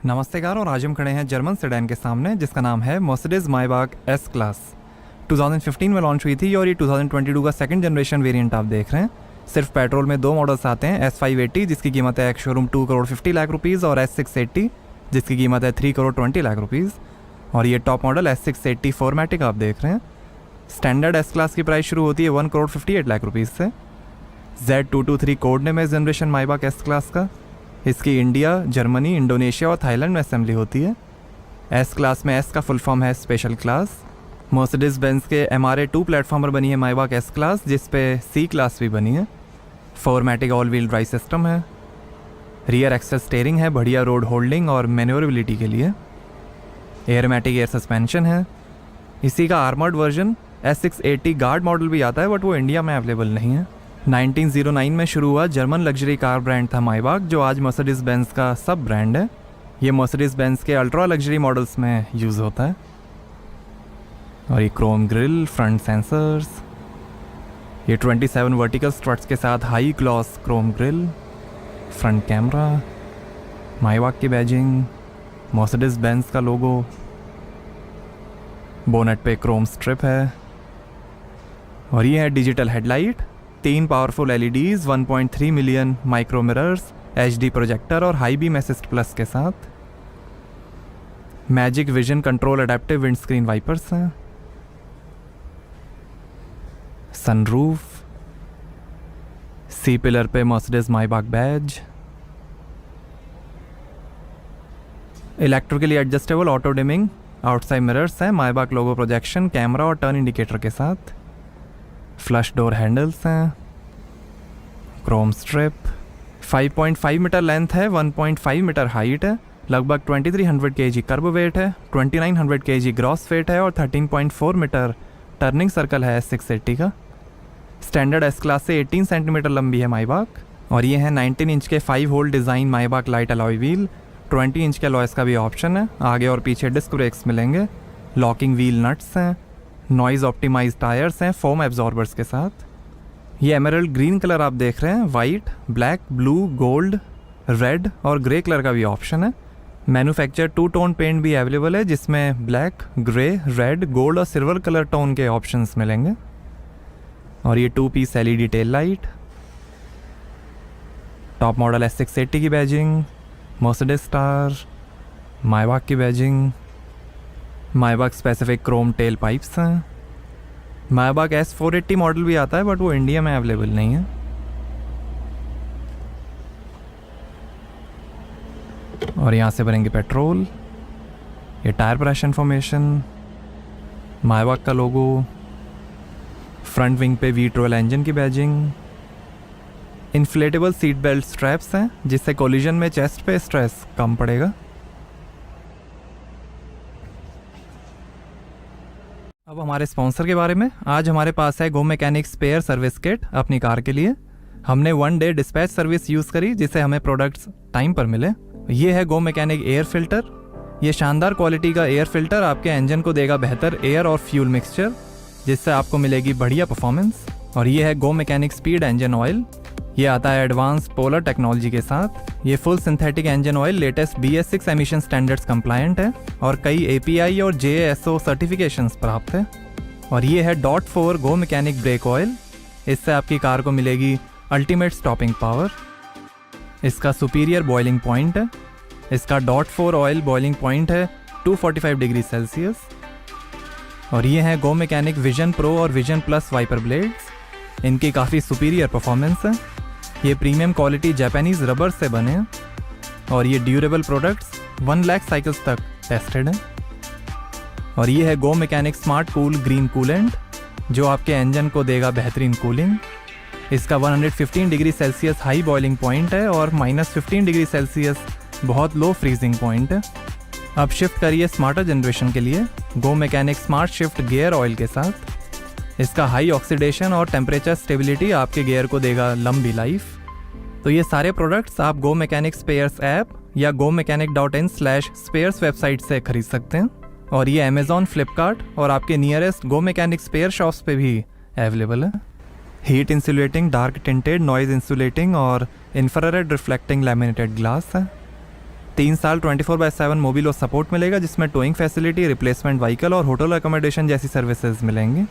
नमस्तेकार। और आज हम खड़े हैं जर्मन सेडान के सामने जिसका नाम है मर्सिडीज मायबाक एस क्लास। 2015 में लॉन्च हुई थी और ये 2022 का सेकंड जनरेशन वेरिएंट आप देख रहे हैं। सिर्फ पेट्रोल में दो मॉडल्स आते हैं, S580 जिसकी कीमत है एक शोरूम 2 करोड़ 50 लाख रुपीज़ और S680 जिसकी कीमत है 3 करोड़ 20 लाख रुपीज़। और ये टॉप मॉडल S680 4मैटिक आप देख रहे हैं। स्टैंडर्ड एस क्लास की प्राइस शुरू होती है 1 करोड़ 58 लाख रुपीज़ से। Z223 कोड नेम है जनरेशन मायबाक एस क्लास का। इसकी इंडिया, जर्मनी, इंडोनेशिया और थाईलैंड में असेंबली होती है। एस क्लास में एस का फुल फॉर्म है स्पेशल क्लास। मर्सिडीज बेंज के MRA2 प्लेटफॉर्म पर बनी है मायबाक एस क्लास जिस पे C क्लास भी बनी है। 4मैटिक ऑल व्हील ड्राइव सिस्टम है। रियर एक्सेल स्टीयरिंग है बढ़िया रोड होल्डिंग और मैन्योरेबिलिटी के लिए। एयरमैटिक एयर सस्पेंशन है। इसी का armoured version S680 guard model भी आता है बट वो इंडिया में अवेलेबल नहीं है। 1909 में शुरू हुआ जर्मन लग्जरी कार ब्रांड था मायबाक जो आज मर्सिडीज बेंज का सब ब्रांड है। ये मर्सिडीज बेंज के अल्ट्रा लग्जरी मॉडल्स में यूज़ होता है। और ये क्रोम ग्रिल, फ्रंट सेंसर्स, ये 27 वर्टिकल स्ट्रट्स के साथ high gloss chrome grille, front camera, Maybach की बैजिंग, मर्सिडीज बेंज का लोगो, बोनेट पे क्रोम स्ट्रिप है। और ये है digital headlight, 3 powerful LEDs, 1.3 million micro mirrors, HD projector और हाई बीम असिस्ट प्लस के साथ। Magic vision control adaptive windscreen wipers हैं। सनरूफ, C पिलर पे Mercedes Maybach badge, electrically adjustable auto dimming outside mirrors हैं, Maybach logo projection, camera और turn indicator के साथ। Flush door handles हैं, Chrome strip, 5.5 metre length है, 1.5 metre height है, लगभग 2300 kg कर्ब वेट है, 2900 kg ग्रॉस वेट है और 13.4 मीटर टर्निंग सर्कल है S680 का। स्टैंडर्ड एस क्लास से 18 सेंटीमीटर लंबी है मायबाक। और ये है 19 इंच के 5 hole design Maybach light alloy wheel. 20 inch के अलॉयस का भी ऑप्शन है। आगे और पीछे डिस्क ब्रेक्स मिलेंगे। लॉकिंग व्हील नट्स हैं। नॉइज़ ऑप्टिमाइज टायर्स हैं फोम एब्जॉर्बर्स के साथ। ये एमरल्ड ग्रीन कलर आप देख रहे हैं। White, black, blue, gold, red और ग्रे कलर का भी ऑप्शन है। मैन्युफैक्चर 2 टोन पेंट भी अवेलेबल है जिसमें ब्लैक, ग्रे, रेड, गोल्ड और सिल्वर कलर टोन के ऑप्शंस मिलेंगे। और ये 2 piece LED tail light, top model S680 की बैजिंग, मर्सिडीज स्टार, मायबाक की badging, Maybach specific chrome tail pipes हैं। मायबाक S480 मॉडल भी आता है बट वो इंडिया में अवेलेबल नहीं है। और यहाँ से भरेंगे पेट्रोल। ये टायर प्रेशर इन्फॉर्मेशन, मायबाक का लोगो, फ्रंट विंग पे V12 इंजन की badging, inflatable seat belt straps हैं जिससे कोलिजन में चेस्ट पे स्ट्रेस कम पड़ेगा। अब हमारे स्पॉन्सर के बारे में। आज हमारे पास है Go Mechanic spare service kit अपनी कार के लिए। हमने 1 डे डिस्पैच सर्विस यूज़ करी जिससे हमें प्रोडक्ट्स टाइम पर मिले। ये है गो मैकेनिक एयर फिल्टर। ये शानदार क्वालिटी का एयर फिल्टर आपके इंजन को देगा बेहतर एयर और फ्यूल मिक्सचर जिससे आपको मिलेगी बढ़िया परफॉर्मेंस। और ये है Go mechanic speed engine oil. ये आता है एडवांस पोलर टेक्नोलॉजी के साथ। ये full synthetic engine oil latest BS6 emission standards compliant है और कई API और JASO सर्टिफिकेशंस प्राप्त है। और ये है .4 गो मैकेनिक ब्रेक ऑयल। इससे आपकी कार को मिलेगी अल्टीमेट स्टॉपिंग पावर। इसका सुपीरियर बॉइलिंग पॉइंट है। इसका .4 ऑयल बॉइलिंग पॉइंट है 245 डिग्री सेल्सियस। और ये है गो मैकेनिक विजन प्रो और विजन प्लस वाइपर ब्लेड्स। इनकी काफ़ी सुपीरियर परफॉर्मेंस है। ये प्रीमियम क्वालिटी जापानीज रबर से बने हैं और ये ड्यूरेबल प्रोडक्ट्स 1 लाख साइकिल्स तक टेस्टेड हैं। और ये है Go Mechanic smart cool green coolant जो आपके इंजन को देगा बेहतरीन कूलिंग। इसका 115 degree Celsius high boiling point है और -15 डिग्री सेल्सियस बहुत लो फ्रीजिंग पॉइंट है। अब शिफ्ट करिए स्मार्टर जनरेशन के लिए Go Mechanic smart shift gear oil के साथ। इसका हाई ऑक्सीडेशन और टेम्परेचर स्टेबिलिटी आपके गियर को देगा लंबी लाइफ। तो ये सारे प्रोडक्ट्स आप गो मैकेनिक स्पेयर्स ऐप या gomechanic.in/spares वेबसाइट से खरीद सकते हैं। और ये अमेजॉन, फ्लिपकार्ट और आपके nearest Go Mechanic spare shops पे भी अवेलेबल है। Heat insulating, dark tinted, noise insulating और इंफ्रारेड रिफ्लेक्टिंग लैमिनेटेड ग्लास है। 3 साल 24/7 मोबिलो सपोर्ट मिलेगा, जिसमें टोइंग फैसिलिटी, रिप्लेसमेंट व्हीकल और होटल अकोमोडेशन जैसी सर्विसेज मिलेंगे।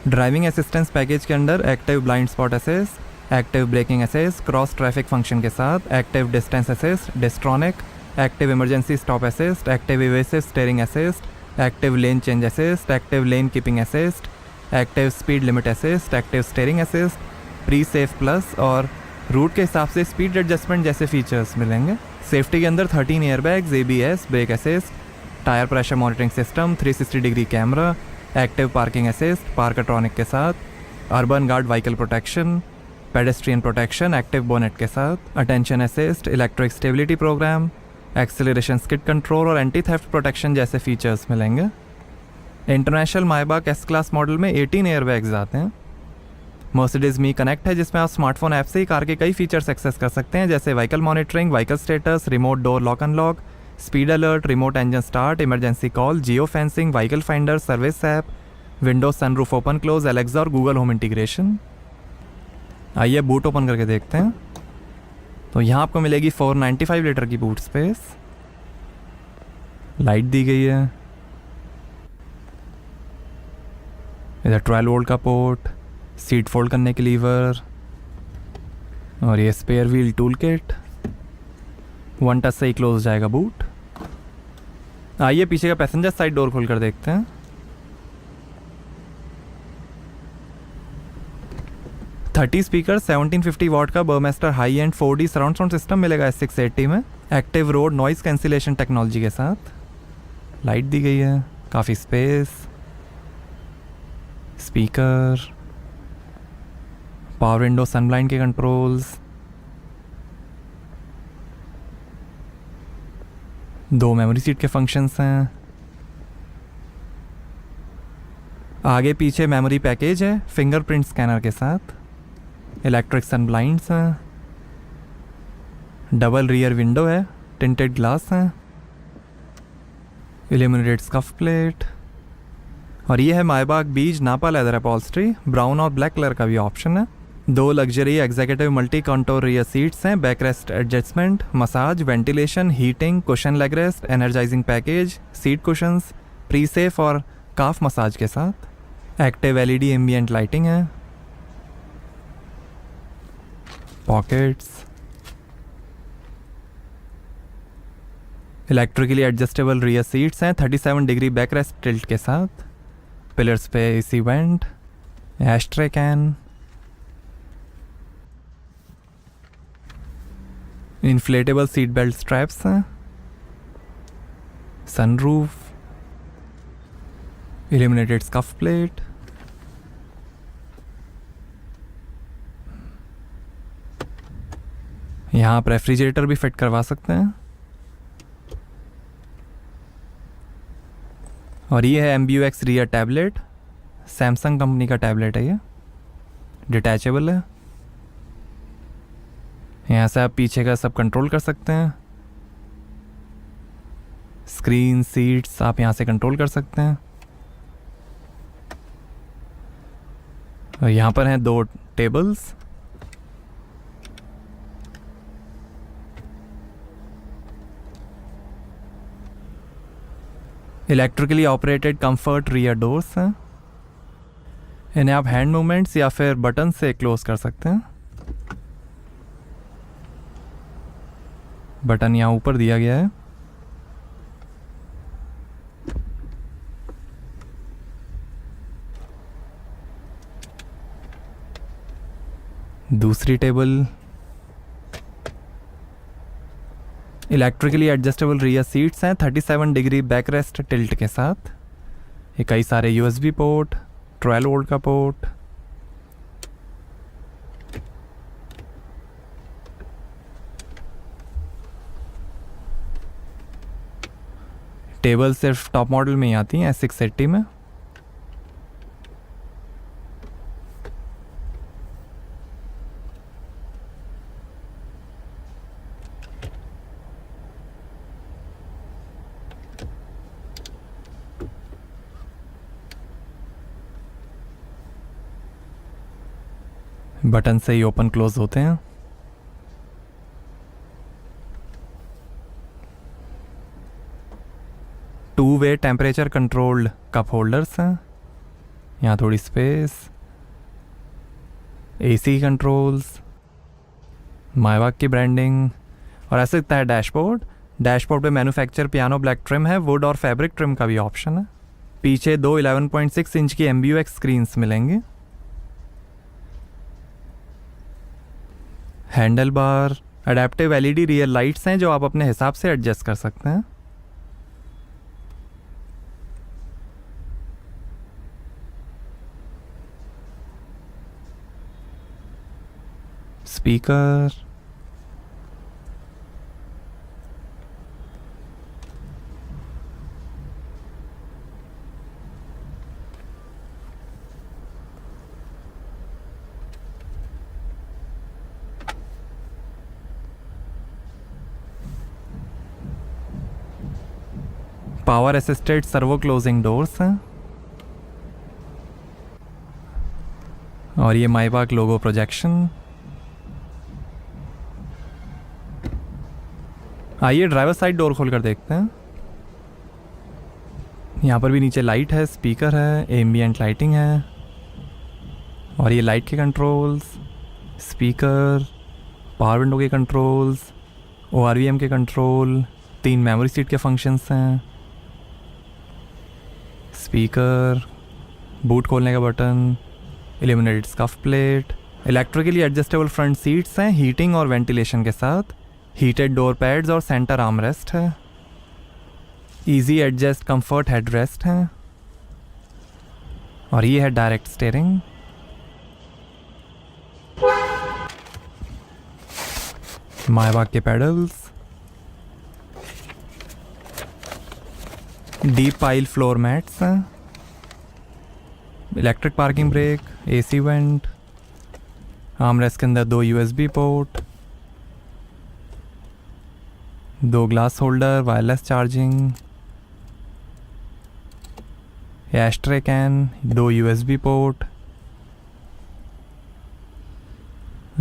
ड्राइविंग असिस्टेंस पैकेज के under active blind spot assist, active braking assist cross traffic function के साथ, active distance assist, Distronic, active emergency stop assist, active evasive steering assist, active lane change assist, active lane keeping assist, active speed limit assist, active steering assist, pre safe plus और route के हिसाब से speed adjustment जैसे features मिलेंगे। Safety के अंदर 13 airbags, ABS, brake assist, tyre pressure monitoring system, 360 degree camera, active parking assist, Parktronic के साथ, urban guard vehicle protection, pedestrian protection active bonnet के साथ, attention assist, electric stability program, acceleration skid control और anti theft protection जैसे features मिलेंगे। International मायबाक S class model में 18 airbags आते हैं। मर्सिडीज मी कनेक्ट है, जिसमें आप स्मार्टफोन ऐप से ही कार के कई फीचर्स एक्सेस कर सकते हैं, जैसे vehicle monitoring, vehicle status, remote door lock unlock, speed alert, remote engine start, emergency call, geo fencing, vehicle finder, service app, Windows sunroof open close, Alexa और Google home integration. आइए boot open करके देखते हैं। तो यहाँ आपको मिलेगी 495 litre की बूट स्पेस, लाइट दी गई है, इधर 12 वोल्ट का पोर्ट, सीट फोल्ड करने के लीवर और ये spare wheel tool kit. 1 touch से ही क्लोज जाएगा बूट। आइए पीछे का पैसेंजर साइड डोर खोल कर देखते हैं। 30 स्पीकर, 1750 वॉट का Burmester high and 4D surround sound system मिलेगा S680 में, active road noise cancellation technology के साथ। लाइट दी गई है, काफ़ी स्पेस, स्पीकर, पावर विंडो, सनब्लाइंड के कंट्रोल्स, 2 मेमोरी सीट के फंक्शंस हैं। आगे पीछे मेमोरी पैकेज है फिंगरप्रिंट स्कैनर के साथ, इलेक्ट्रिक सन ब्लाइंड्स हैं, डबल रियर विंडो है, टिंटेड ग्लास हैं, इल्यूमिनेटेड स्कफ प्लेट और ये है मायबाग बीज नापा लेदर अपॉल्स्ट्री, ब्राउन और ब्लैक कलर का भी ऑप्शन है। 2 luxury executive multi contour rear seats हैं, backrest adjustment, massage, ventilation, heating, cushion leg rest, energising package, seat cushions, pre safe और काफ मसाज के साथ। एक्टिव LED एम्बिएंट लाइटिंग है, pockets, electrically adjustable rear seats हैं, 37 degree backrest tilt के साथ, pillars पे AC went, ashtray can, inflatable seat belt straps हैं, sunroof, illuminated scuff plate, यहाँ आप रेफ्रिजरेटर भी फिट करवा सकते हैं। और ये है MBUX rear tablet, Samsung company का टैबलेट है, ये डिटैचेबल है। यहाँ से आप पीछे का सब कंट्रोल कर सकते हैं, स्क्रीन, सीट्स आप यहाँ से कंट्रोल कर सकते हैं। और यहाँ पर हैं 2 tables, electrically operated comfort rear doors हैं, इन्हें आप हैंड मूवमेंट्स या फिर बटन से क्लोज कर सकते हैं। बटन यहाँ ऊपर दिया गया है। दूसरी table, electrically adjustable rear seats हैं, 37 डिग्री बैकरेस्ट टिल्ट के साथ। ये कई सारे USB पोर्ट, 12 वोल्ट का पोर्ट, टेबल सिर्फ टॉप मॉडल में ही आती हैं S680 में। बटन से ही ओपन क्लोज होते हैं। Two way temperature controlled cup holders हैं, यहाँ थोड़ी स्पेस, एसी कंट्रोल्स, माइवाक की ब्रांडिंग, और ऐसे दिखता है डैशबोर्ड। डैशबोर्ड पे मैन्युफैक्चर पियानो ब्लैक ट्रिम है, वुड और फैब्रिक ट्रिम का भी ऑप्शन है। पीछे दो 11.6 इंच की MBUX स्क्रीन्स मिलेंगी। Handle bar, adaptive LED rear lights हैं जो आप अपने हिसाब से एडजस्ट कर सकते हैं। Speaker, power assisted servo closing doors हैं, और ये माइवाक लोगो प्रोजेक्शन। आइए ड्राइवर साइड डोर खोल कर देखते हैं। यहाँ पर भी नीचे लाइट है, स्पीकर है, एम्बियंट लाइटिंग है, और ये लाइट के कंट्रोल्स, स्पीकर, पावर विंडो के कंट्रोल्स, ORVM के कंट्रोल, 3 मेमोरी सीट के फंक्शंस हैं, स्पीकर, बूट खोलने का button, illuminated scuff plate, electrically adjustable front seats हैं हीटिंग और वेंटिलेशन के साथ, हीटेड डोर पैड्स और सेंटर आर्मरेस्ट है, इजी एडजस्ट कंफर्ट हेडरेस्ट है, और ये है डायरेक्ट स्टीयरिंग। माइवाक के pedals, deep pile floor mats हैं, electric parking brake, AC vent, armrest के अंदर 2 USB port, 2 glass holder, wireless charging, ashtray can, 2 USB port,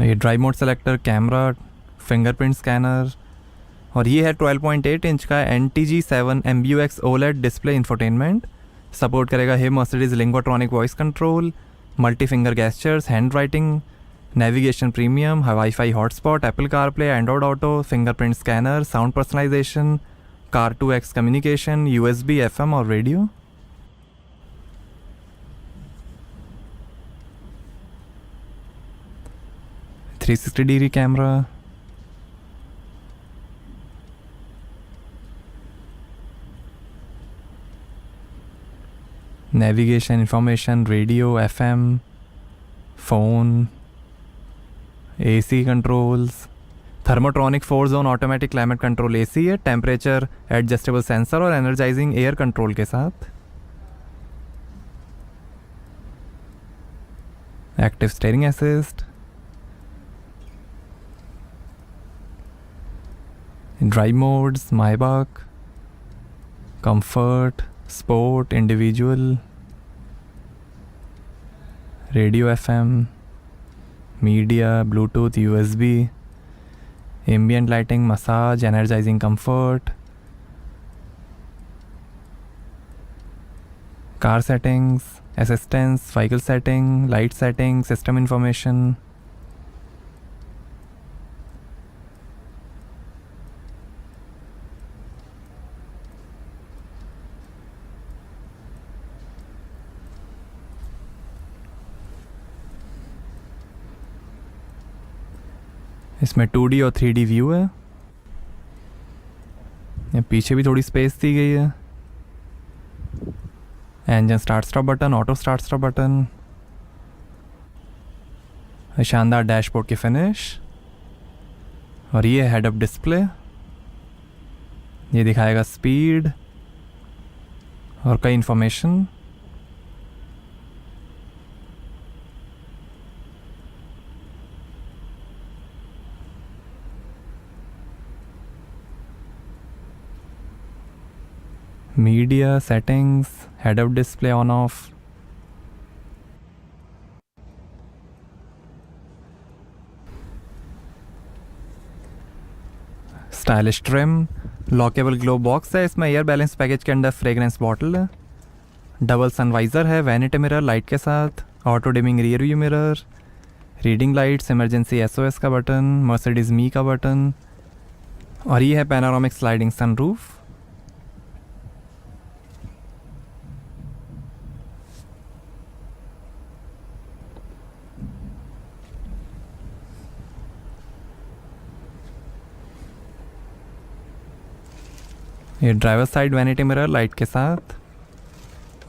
ये drive mode selector, camera, fingerprint scanner, और ये है 12.8 इंच का NTG7 MBUX OLED display infotainment. Support करेगा hey Mercedes Linguatronic voice control, multi finger gestures, hand writing, navigation premium, wifi hotspot, Apple CarPlay, Android Auto, fingerprint scanner, sound personalisation, कार2X communication, USB, FM और radio. $360 camera, navigation, information, radio, FM, phone, AC controls, थर्मोट्रॉनिक 4 zone automatic climate control AC है, temperature adjustable sensor और energising air control के साथ, active steering assist, drive modes, माइवाक, comfort, sport, individual, radio, FM, media, Bluetooth, USB, ambient lighting, massage, energising comfort, car settings, assistance, vehicle setting, light setting, system information, इसमें 2D और 3D view है। ये पीछे भी थोड़ी स्पेस दी गई है। Engine start stop button, auto start stop button, शानदार डैशबोर्ड की फिनिश, और ये हेड अप डिस्प्ले। ये दिखाएगा स्पीड और कई information. Media, settings, head up display on off, stylish trim, lockable glove box है, इसमें एयर बैलेंस पैकेज के अंदर फ्रेगरेंस बॉटल है, डबल सनवाइज़र है, वैनिटी मिरर लाइट के साथ, auto dimming rear view mirror, reading lights, emergency SOS का button, Mercedes मी का बटन, और ये है पैनोरामिक स्लाइडिंग सनरूफ। ये driver side vanity mirror light के साथ,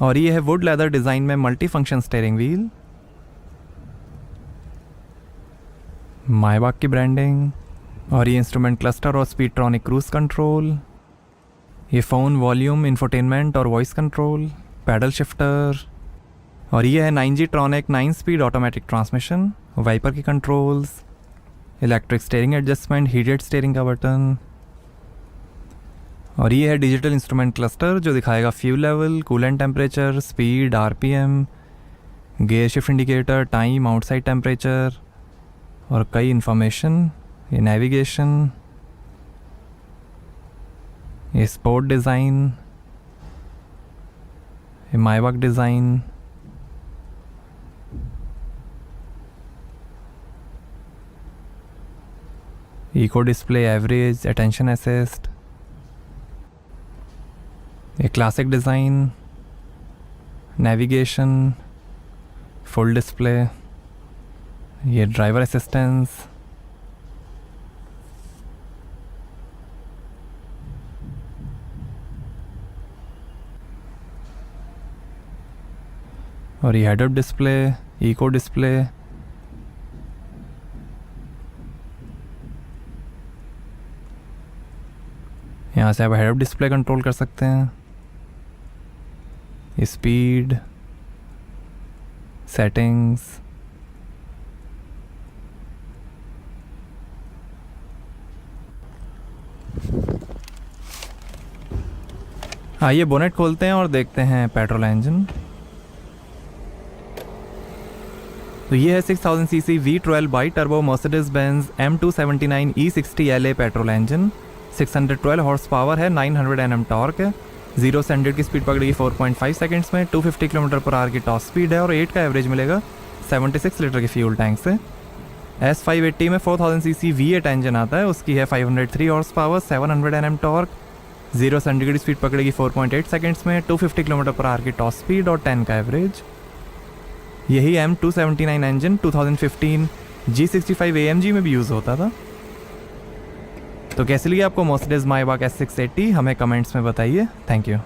और ये है वुड लेदर डिज़ाइन में multi function steering wheel, Maybach की ब्रांडिंग, और ये इंस्ट्रूमेंट क्लस्टर और स्पीडट्रॉनिक क्रूज कंट्रोल, ये फ़ोन वॉल्यूम इंफोटेनमेंट और वॉइस कंट्रोल, पैडल शिफ्टर, और ये है 9G tronic 9 speed automatic transmission, wiper की controls, electric steering adjustment, heated steering का बटन, और ये है डिजिटल इंस्ट्रूमेंट क्लस्टर जो दिखाएगा fuel level, coolant temperature, speed, RPM, gear shift indicator, time, outside temperature, और कई इन्फॉर्मेशन, ये नेविगेशन, ये स्पोर्ट डिज़ाइन, ये Maybach design, eco display, average, attention assist, ये classic design, navigation, full display, ये driver assistance, और ये head up display, eco display, यहाँ से आप हेड अप डिस्प्ले कंट्रोल कर सकते हैं, स्पीड, सेटिंग्स, आइए बोनेट खोलते हैं और देखते हैं पेट्रोल इंजन। तो ये है 6000 cc V12 by turbo Mercedes Benz M279 E60 LA petrol engine, 612 horse power है, 900 Nm टॉर्क है, 0 से 100 की स्पीड पकड़ेगी 4.5 सेकंड्स में, 250 km/h की टॉप स्पीड है, और 8 का एवरेज मिलेगा 76 लीटर के फ्यूल टैंक से। S580 में 4000 cc V8 इंजन आता है, उसकी है 503 हॉर्स पावर, 700 Nm टॉर्क, 0 से 100 की स्पीड पकड़ेगी 4.8 सेकंड्स में, 250 km/h की टॉप स्पीड और 10 का एवरेज। यही M279 इंजन 2015 G65 AMG में भी यूज़ होता था। तो कैसे लगी आपको मर्सिडीज मायबाग S680, हमें कमेंट्स में बताइए। Thank you.